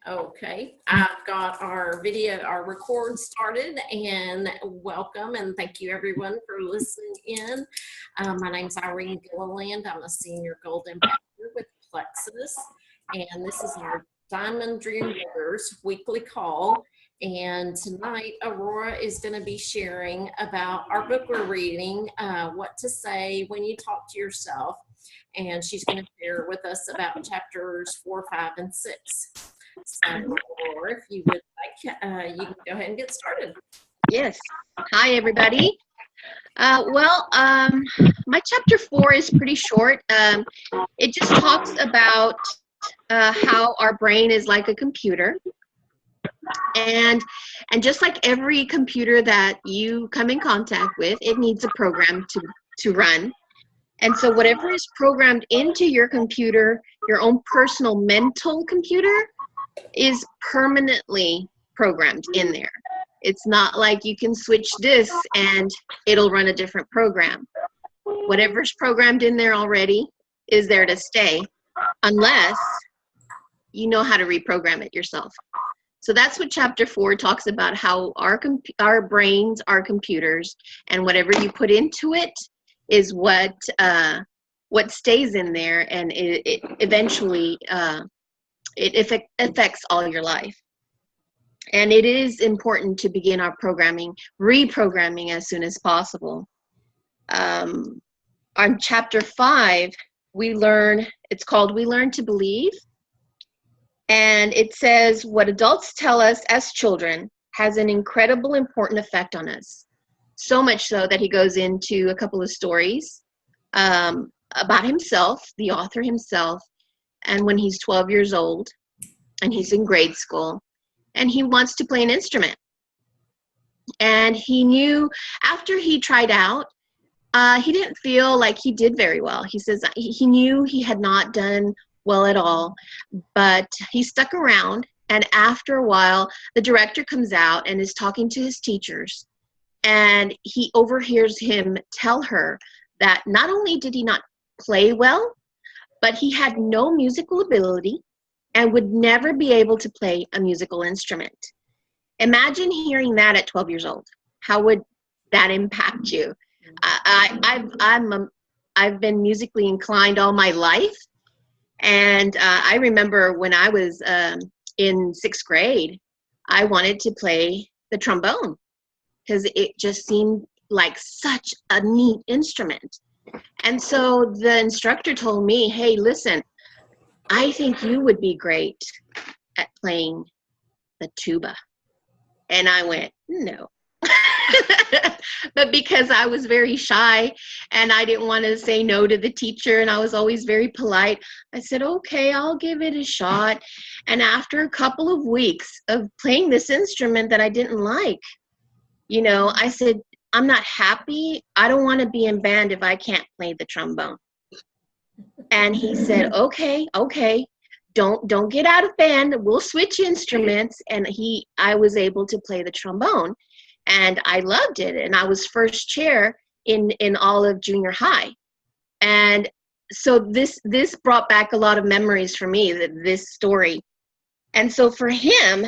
Okay, I've got our record started, and welcome and thank you everyone for listening in. My name's Irene Gilliland. I'm a senior gold ambassador with Plexus, and this is our Diamond Dream Builders weekly call. And tonight, Aurora is going to be sharing about our book we're reading, what to say when you talk to yourself. And she's going to share with us about chapters 4, 5, and 6. So, Aurora, if you would like, you can go ahead and get started. Yes. Hi, everybody. My chapter 4 is pretty short. It just talks about how our brain is like a computer. And just like every computer that you come in contact with, it needs a program to run. And so whatever is programmed into your computer, your own personal mental computer, is permanently programmed in there. It's not like you can switch disks and it'll run a different program. Whatever's programmed in there already is there to stay, unless you know how to reprogram it yourself. So that's what chapter 4 talks about, how our brains are computers, and whatever you put into it is what stays in there, and it eventually it affects all your life. And it is important to begin our reprogramming as soon as possible. On chapter 5, it's called We Learn to Believe. And it says, what adults tell us as children has an incredible important effect on us. So much so that he goes into a couple of stories about himself, the author himself, and when he's 12 years old and he's in grade school and he wants to play an instrument. And he knew after he tried out, he didn't feel like he did very well. He says he knew he had not done well at all, but he stuck around. And after a while, the director comes out and is talking to his teachers, and he overhears him tell her that not only did he not play well, but he had no musical ability and would never be able to play a musical instrument. Imagine hearing that at 12 years old. How would that impact you? I've been musically inclined all my life. And I remember when I was in 6th grade, I wanted to play the trombone because it just seemed like such a neat instrument. And so the instructor told me, hey, listen, I think you would be great at playing the tuba. And I went, no. But because I was very shy and I didn't want to say no to the teacher, and I was always very polite, I said, okay, I'll give it a shot. And after a couple of weeks of playing this instrument that I didn't like, I said, I'm not happy. I don't want to be in band if I can't play the trombone. And he said, okay, don't get out of band. We'll switch instruments. And I was able to play the trombone, and I loved it. And I was first chair in all of junior high. And so this brought back a lot of memories for me, this story. And so for him,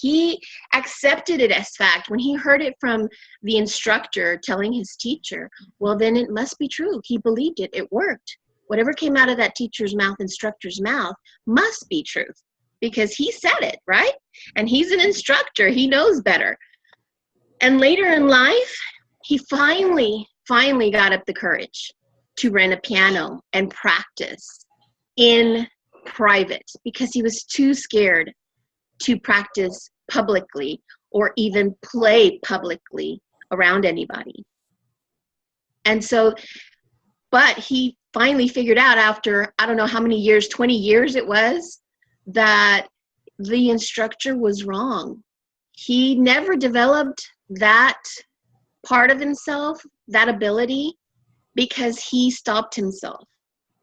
he accepted it as fact. When he heard it from the instructor telling his teacher, well, then it must be true. He believed it. It worked. Whatever came out of that teacher's mouth, instructor's mouth, must be truth, because he said it, right? And he's an instructor. He knows better. And later in life, he finally got up the courage to rent a piano and practice in private, because he was too scared to practice publicly or even play publicly around anybody. And so, but he finally figured out after, I don't know how many years, 20 years it was, that the instructor was wrong. He never developed that part of himself, that ability, because he stopped himself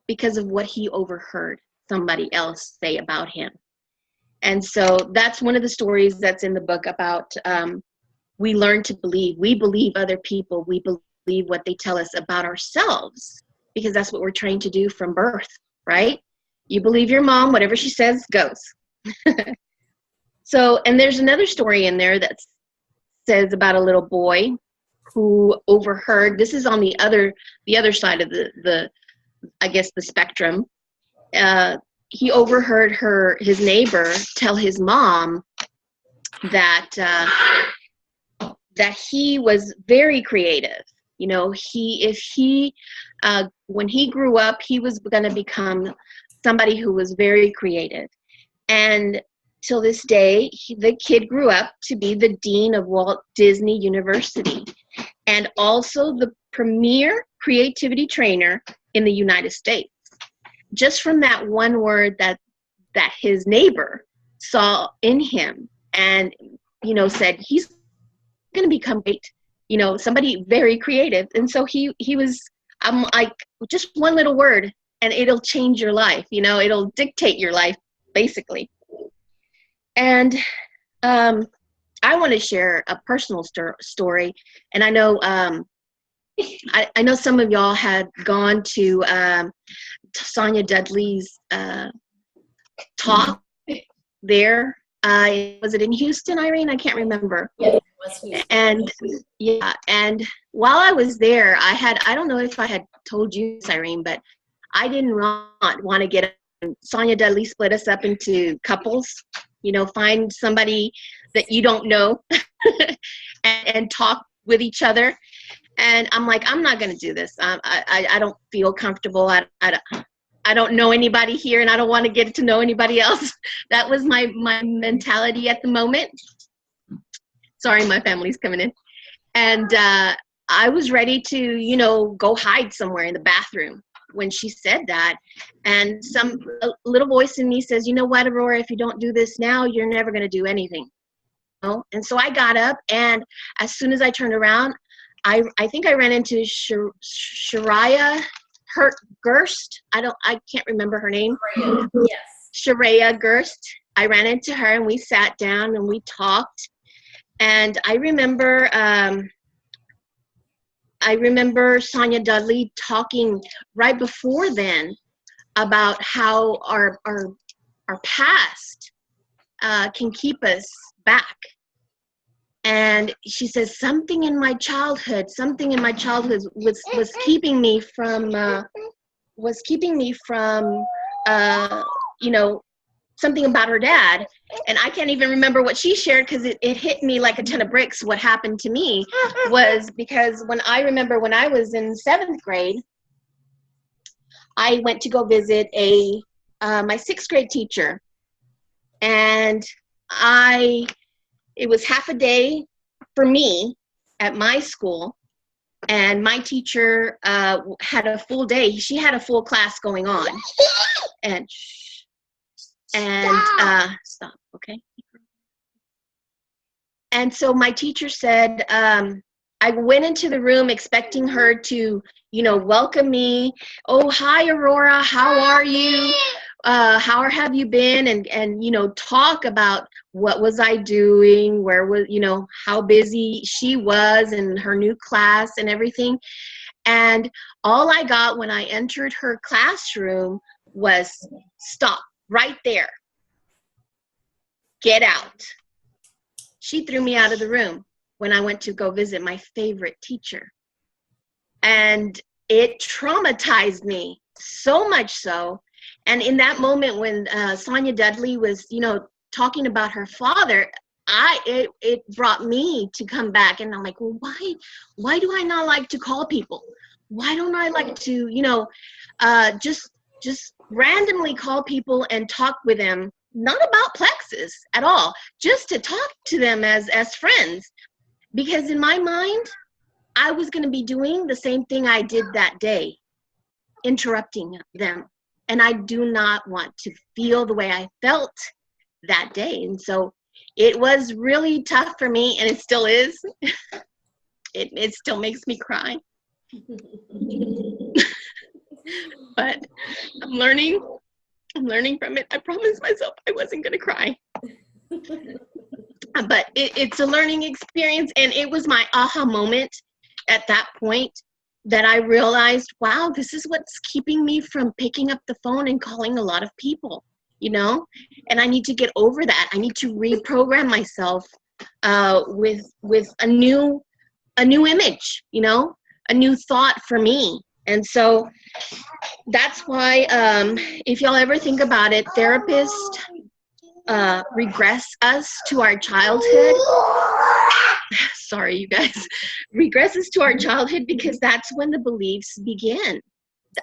because of what he overheard somebody else say about him. And so that's one of the stories that's in the book about we learn to believe. We believe other people. We believe what they tell us about ourselves, because that's what we're trained to do from birth, right? You believe your mom, whatever she says goes. So, and there's another story in there that says about a little boy who overheard, this is on the other side of the I guess the spectrum. He overheard his neighbor tell his mom that that he was very creative. You know, when he grew up, he was going to become somebody who was very creative. And till this day, the kid grew up to be the dean of Walt Disney University and also the premier creativity trainer in the United States. Just from that one word that his neighbor saw in him and, you know, said, he's going to become great, you know, somebody very creative. And so he was, I'm like, just one little word and it'll change your life, you know, it'll dictate your life, basically. And I want to share a personal story. And I know I know some of y'all had gone to Sonia Dudley's talk there. Was it in Houston, Irene? I can't remember. Yeah, it was Houston. And yeah, and while I was there, I don't know if I had told you this, Irene, but I didn't want to get. Sonia Dudley split us up into couples. You know, find somebody that you don't know and talk with each other. And I'm like, I'm not going to do this. I don't feel comfortable. I don't know anybody here, and I don't want to get to know anybody else. That was my mentality at the moment. Sorry, my family's coming in. And I was ready to, you know, go hide somewhere in the bathroom when she said that. And a little voice in me says, you know what, Aurora, if you don't do this now, you're never going to do anything. You know? And so I got up, and as soon as I turned around, I think I ran into Shariah Gerst. I can't remember her name. Yes. Shariah Gerst. I ran into her and we sat down and we talked. And I remember Sonia Dudley talking right before then about how our past can keep us back. And she says, something in my childhood was keeping me from you know, something about her dad. And I can't even remember what she shared because it hit me like a ton of bricks. What happened to me was because when I was in 7th grade, I went to go visit my 6th grade teacher. And it was half a day for me at my school, and my teacher had a full day. She had a full class going on. And stop, okay? And so my teacher said, I went into the room expecting her to, you know, welcome me. Oh, hi, Aurora, how are you? How have you been? And, you know, talk about what was I doing, where was, you know, how busy she was and her new class and everything. And all I got when I entered her classroom was, stop right there. Get out. She threw me out of the room when I went to go visit my favorite teacher. And it traumatized me so much so. And in that moment when Sonia Dudley was, you know, talking about her father, it brought me to come back. And I'm like, well, why do I not like to call people? Why don't I like to, you know, just randomly call people and talk with them, not about plexus at all, just to talk to them as friends. Because in my mind, I was going to be doing the same thing I did that day, interrupting them. And I do not want to feel the way I felt that day. And so it was really tough for me, and it still is. It still makes me cry. But I'm learning from it. I promised myself I wasn't going to cry. But it's a learning experience, and it was my aha moment at that point that I realized, wow, this is what's keeping me from picking up the phone and calling a lot of people. you know, and I need to get over that. I need to reprogram myself with a new image, you know, a new thought for me. And so that's why, if y'all ever think about it, therapists regress us to our childhood. Sorry, you guys. Regresses to our childhood because that's when the beliefs begin.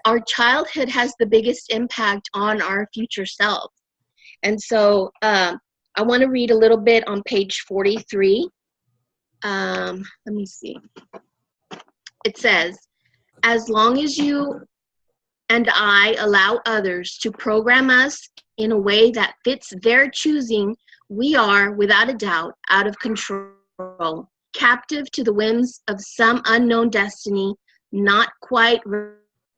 Our childhood has the biggest impact on our future self. And so I want to read a little bit on page 43. Let me see. It says, as long as you and I allow others to program us in a way that fits their choosing, we are, without a doubt, out of control, captive to the whims of some unknown destiny, not quite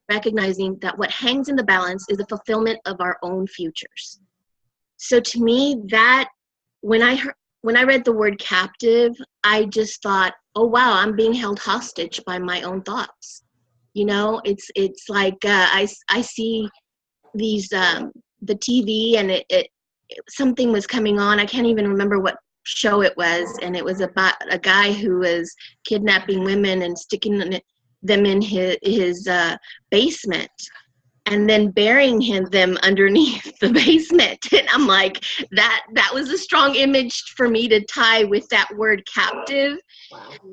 recognizing that what hangs in the balance is the fulfillment of our own futures. So to me, that when I read the word captive, I just thought, oh wow, I'm being held hostage by my own thoughts. You know, it's like I see these the TV, and it something was coming on. I can't even remember what show it was, and it was about a guy who was kidnapping women and sticking them in his basement, and then burying them underneath the basement. And I'm like, that was a strong image for me to tie with that word captive.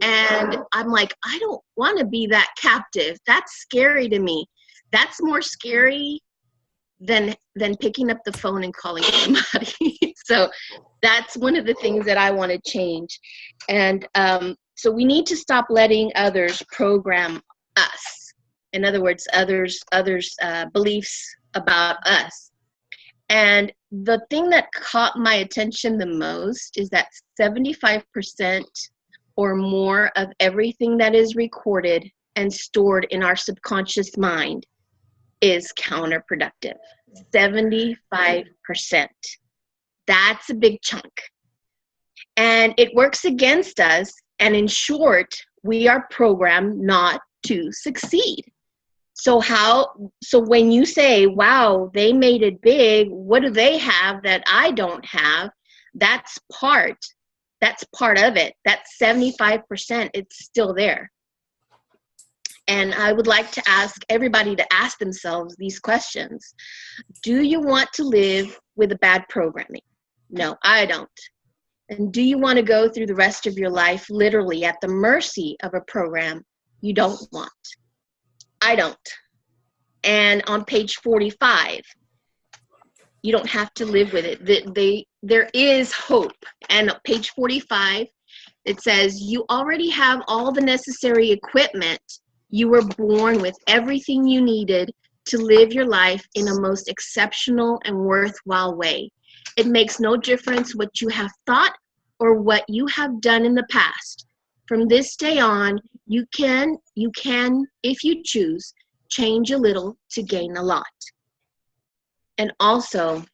And I'm like, I don't want to be that captive. That's scary to me. That's more scary than picking up the phone and calling somebody. So that's one of the things that I want to change. And so we need to stop letting others program us. In other words, others' beliefs about us. And the thing that caught my attention the most is that 75% or more of everything that is recorded and stored in our subconscious mind is counterproductive. 75%. That's a big chunk. And it works against us. And in short, we are programmed not to succeed. So when you say, wow, they made it big, what do they have that I don't have? That's part of it. That's 75%. It's still there. And I would like to ask everybody to ask themselves these questions. Do you want to live with a bad programming? No, I don't. And do you want to go through the rest of your life literally at the mercy of a program you don't want? I don't. And on page 45, you don't have to live with it. There is hope. And on page 45, it says, you already have all the necessary equipment. You were born with everything you needed to live your life in a most exceptional and worthwhile way. It makes no difference what you have thought or what you have done in the past. From this day on, you can, if you choose, change a little to gain a lot. And also,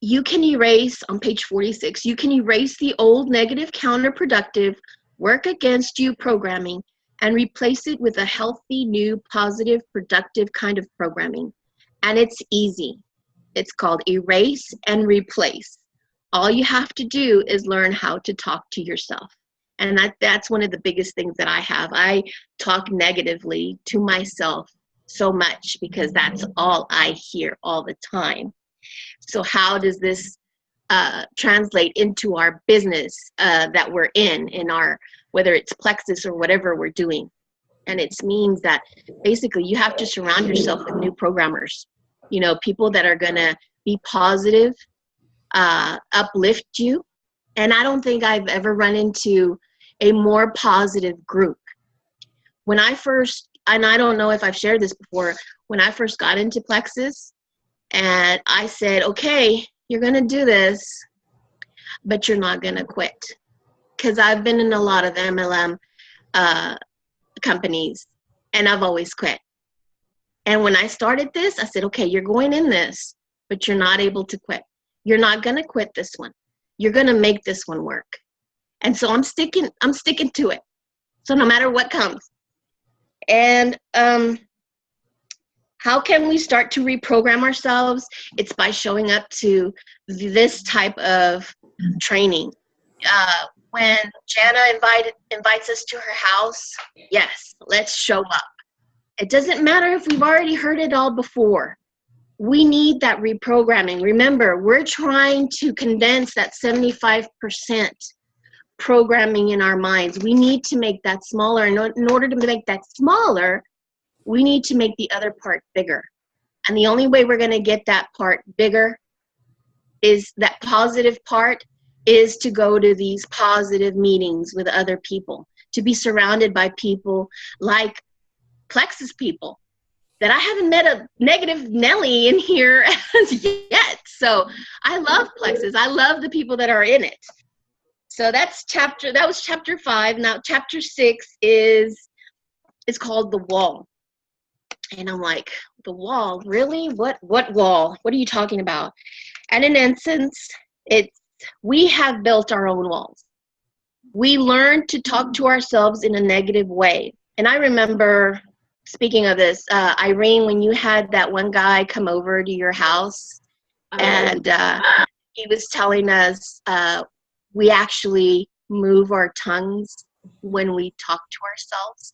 you can erase, on page 46, you can erase the old negative, counterproductive, work against you programming and replace it with a healthy, new, positive, productive kind of programming. And it's easy. It's called erase and replace. All you have to do is learn how to talk to yourself. And that's one of the biggest things that I have. I talk negatively to myself so much because that's all I hear all the time. So how does this translate into our business that we're in our, whether it's Plexus or whatever we're doing? And it means that basically you have to surround yourself with new programmers, you know, people that are going to be positive, uplift you. And I don't think I've ever run into a more positive group. When I first, and I don't know if I've shared this before, when I first got into Plexus, and I said, okay, you're going to do this, but you're not going to quit. Because I've been in a lot of MLM companies, and I've always quit. And when I started this, I said, okay, you're going in this, but you're not able to quit. You're not going to quit this one. You're going to make this one work. And so I'm sticking to it. So no matter what comes. And How can we start to reprogram ourselves? It's by showing up to this type of training. When Jana invites us to her house, yes, let's show up. It doesn't matter if we've already heard it all before. We need that reprogramming. Remember, we're trying to condense that 75% programming in our minds. We need to make that smaller. And in order to make that smaller, we need to make the other part bigger. And the only way we're going to get that part bigger is that positive part is to go to these positive meetings with other people, to be surrounded by people like Plexus people. That I haven't met a negative Nelly in here as yet. So I love Plexus. I love the people that are in it. So that was chapter 5. Now chapter 6 is called The Wall. And I'm like, the wall, really? What wall? What are you talking about? And in essence, we have built our own walls. We learn to talk to ourselves in a negative way. And I remember, speaking of this, Irene, when you had that one guy come over to your house, and he was telling us we actually move our tongues when we talk to ourselves.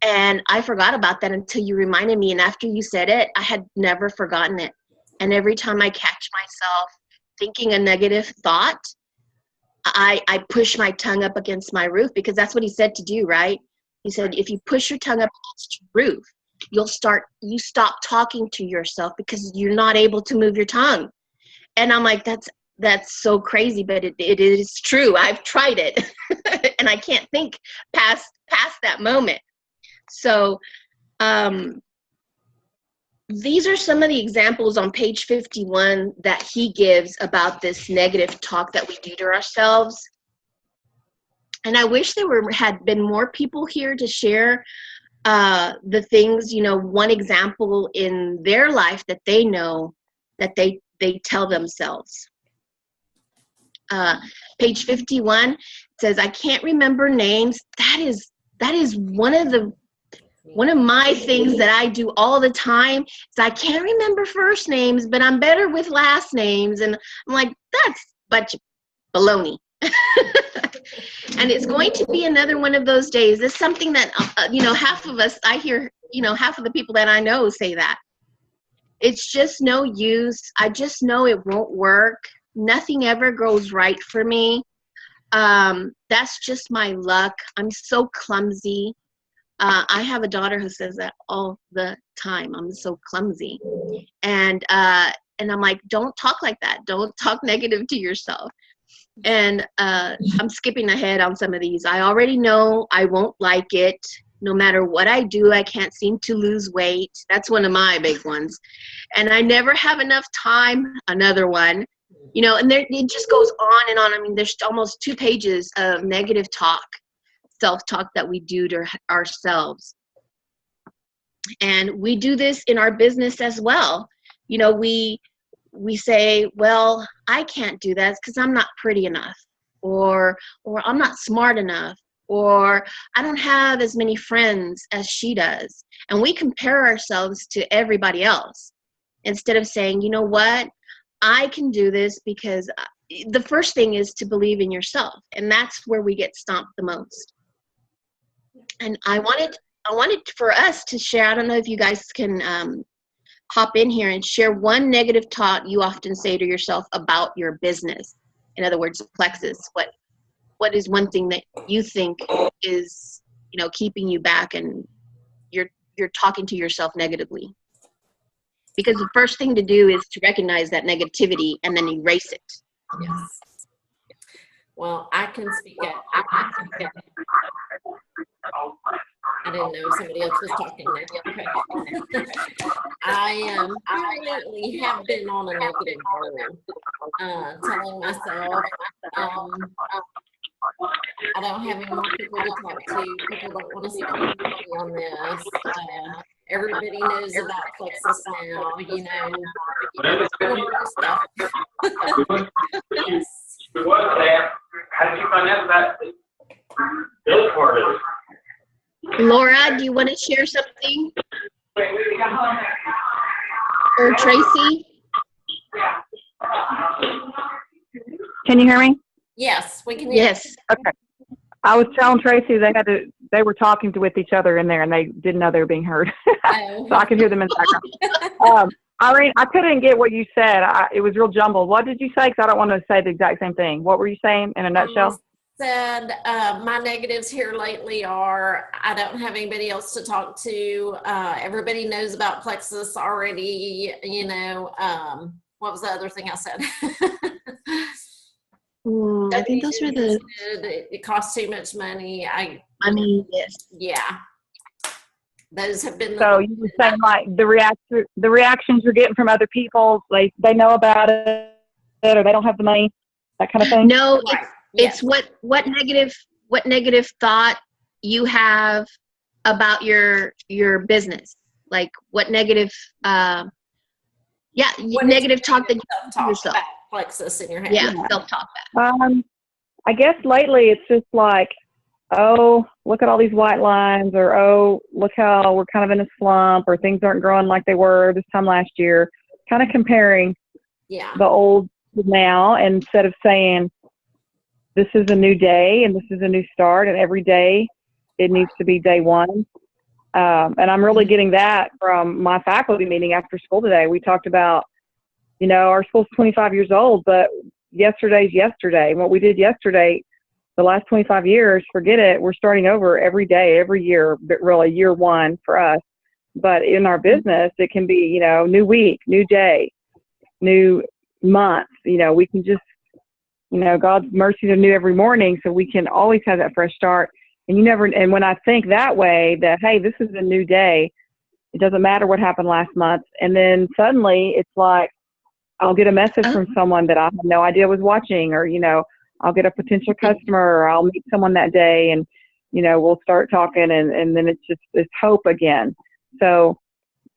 And I forgot about that until you reminded me. And after you said it, I had never forgotten it. And every time I catch myself thinking a negative thought, I push my tongue up against my roof, because that's what he said to do, right? He said, if you push your tongue up against your roof, you stop talking to yourself because you're not able to move your tongue. And I'm like, that's so crazy, but it is true. I've tried it and I can't think past that moment. So these are some of the examples on page 51 that he gives about this negative talk that we do to ourselves. And I wish there had been more people here to share the things, one example in their life that they know that they tell themselves. Page 51 says, I can't remember names. That is one of my things that I do all the time is I can't remember first names, but I'm better with last names. And I'm like, that's a bunch of baloney. And it's going to be another one of those days. It's something that, half of us, I hear, half of the people that I know say that. It's just no use. I just know it won't work. Nothing ever goes right for me. That's just my luck. I'm so clumsy. I have a daughter who says that all the time. I'm so clumsy. And I'm like, don't talk like that. Don't talk negative to yourself. And I'm skipping ahead on some of these. I already know I won't like it. No matter what I do, I can't seem to lose weight. That's one of my big ones. And I never have enough time. Another one. And it just goes on and on. I mean, there's almost 2 pages of negative talk, self-talk that we do to ourselves. And we do this in our business as well. We say, well, I can't do that because I'm not pretty enough, or I'm not smart enough, or I don't have as many friends as she does. And we compare ourselves to everybody else instead of saying, you know what, I can do this, because the first thing is to believe in yourself. And that's where we get stomped the most. And I wanted for us to share, I don't know if you guys can hop in here and share one negative thought you often say to yourself about your business. In other words, Plexus, what is one thing that you think is, keeping you back and you're talking to yourself negatively? Because the first thing to do is to recognize that negativity and then erase it. Yes. Well, I can speak up. I didn't know somebody else was talking there. Okay. I definitely have been on a negative road, telling myself I don't have any more people to talk to. People don't want to spend money on this. Everybody knows about Plexus now, stuff. Yes. How did you find out about this part of it? Laura, do you want to share something? Dr. Tracy? Can you hear me? Yes, we can hear. Yes. Okay. I was telling Tracy they were talking with each other in there, and they didn't know they were being heard. Oh. So I could hear them in the background. Irene, I couldn't get what you said. It was real jumbled. What did you say? Because I don't want to say the exact same thing. What were you saying in a nutshell? Said my negatives here lately are I don't have anybody else to talk to. Everybody knows about Plexus already. You know, what was the other thing I said? I think those were the. It costs too much money. I mean, yes. Yeah. Those have been. So you were saying like the reactions you're getting from other people, like they know about it or they don't have the money, that kind of thing. No, Right. it's what negative thought you have about your business, like what negative negative talk that you have to yourself. Plexus in your head. Yeah, self-talk. I guess lately it's just like, oh, look at all these white lines, or oh, look how we're kind of in a slump, or things aren't growing like they were this time last year. Kind of comparing the old to now, instead of saying this is a new day and this is a new start, and every day it needs to be day one. And I'm really getting that from my faculty meeting after school today. We talked about, you know, our school's 25 years old, but yesterday's yesterday. What we did yesterday, the last 25 years, forget it. We're starting over every day, every year, but really year one for us. But in our business, it can be, you know, new week, new day, new month. You know, we can just, you know, God's mercies are new every morning, so we can always have that fresh start. And and when I think that way, that, hey, this is a new day, it doesn't matter what happened last month. And then suddenly it's like, I'll get a message from someone that I had no idea was watching, or, you know, I'll get a potential customer, or I'll meet someone that day, and, you know, we'll start talking, and then it's hope again. So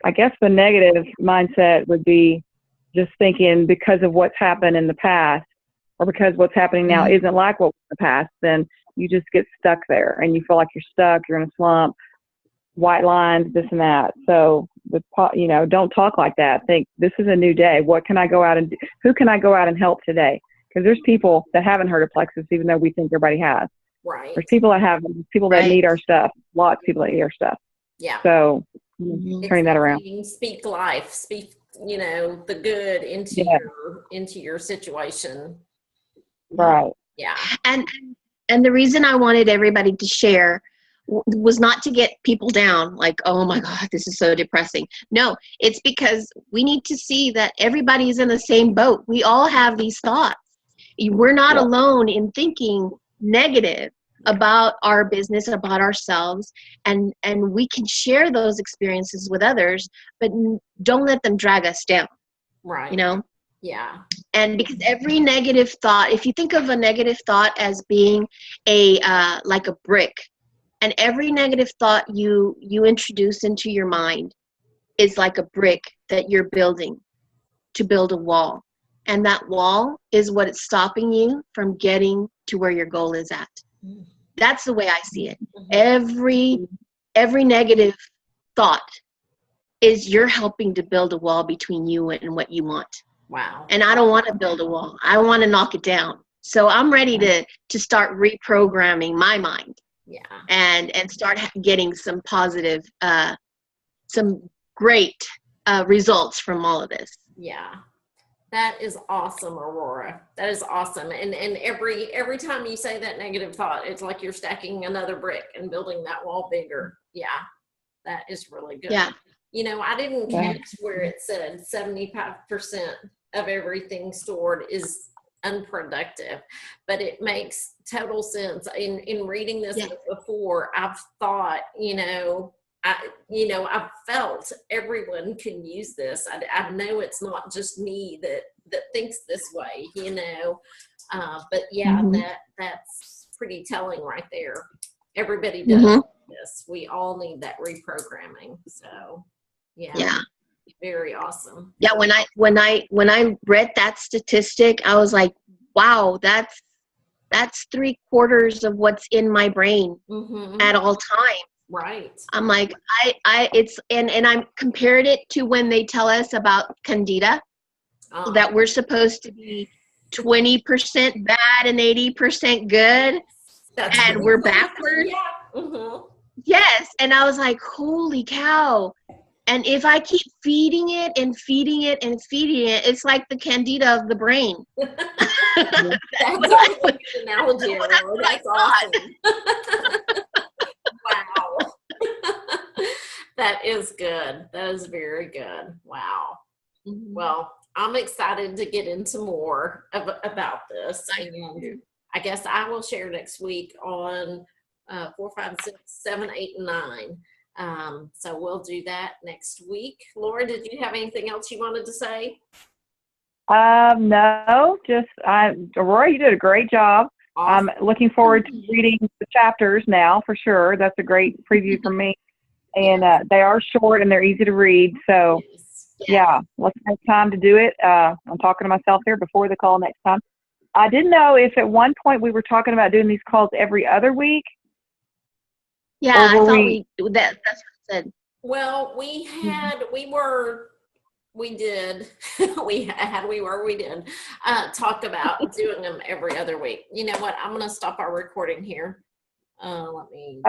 I guess the negative mindset would be just thinking because of what's happened in the past, or because what's happening now isn't like what was in the past, then you just get stuck there and you feel like you're stuck, you're in a slump, white lines, this and that. So, you know, don't talk like that. Think, this is a new day. What can I go out and do? Who can I go out and help today? Because there's people that haven't heard of Plexus, even though we think everybody has. Right. There's people that need our stuff. Lots of people that need our stuff. Yeah. So turning that around. Speak life. Speak, you know, the good into your situation. Right. Yeah. And the reason I wanted everybody to share was not to get people down, like, oh my God, this is so depressing. No, it's because we need to see that everybody's in the same boat. We all have these thoughts. We're not alone in thinking negative about our business, about ourselves, and we can share those experiences with others, but don't let them drag us down. Right. You know? Yeah. And because every negative thought, if you think of a negative thought as being like a brick, and every negative thought you introduce into your mind is like a brick that you're building to build a wall. And that wall is what is stopping you from getting to where your goal is at. That's the way I see it. Every negative thought is you're helping to build a wall between you and what you want. Wow. And I don't want to build a wall. I want to knock it down. So I'm ready to start reprogramming my mind. Yeah. And start getting some positive, some great results from all of this. Yeah. That is awesome, Aurora. That is awesome. And every time you say that negative thought, it's like you're stacking another brick and building that wall bigger. Yeah. That is really good. Yeah. You know, I didn't catch where it said 75% of everything stored is unproductive, but it makes total sense. In reading this before, I've thought, I've felt everyone can use this. I know it's not just me that thinks this way, but that's pretty telling right there. Everybody does this. We all need that reprogramming. So yeah. Very awesome. Yeah, when I read that statistic, I was like, wow, that's 3/4 of what's in my brain at all times. Right. I'm like, and I'm compared it to when they tell us about Candida, that we're supposed to be 20% bad and 80% good, and we're backwards. Yeah. Mm-hmm. Yes. And I was like, holy cow. And if I keep feeding it and feeding it and feeding it, it's like the Candida of the brain. That's a good analogy, Aurora. That's awesome. Wow. That is good. That is very good. Wow. Mm-hmm. Well, I'm excited to get into more about this. And I guess I will share next week on 4, 5, 6, 7, 8, and 9. So we'll do that next week. Laura, did you have anything else you wanted to say? No, just Aurora, you did a great job. Awesome. I'm looking forward to reading the chapters now for sure. That's a great preview for me. And they are short and they're easy to read. So yeah, let's have time to do it. I'm talking to myself here before the call next time. I didn't know if at one point we were talking about doing these calls every other week. Yeah, I thought that's what I said. Well, we did talk about doing them every other week. You know what? I'm going to stop our recording here. Let me.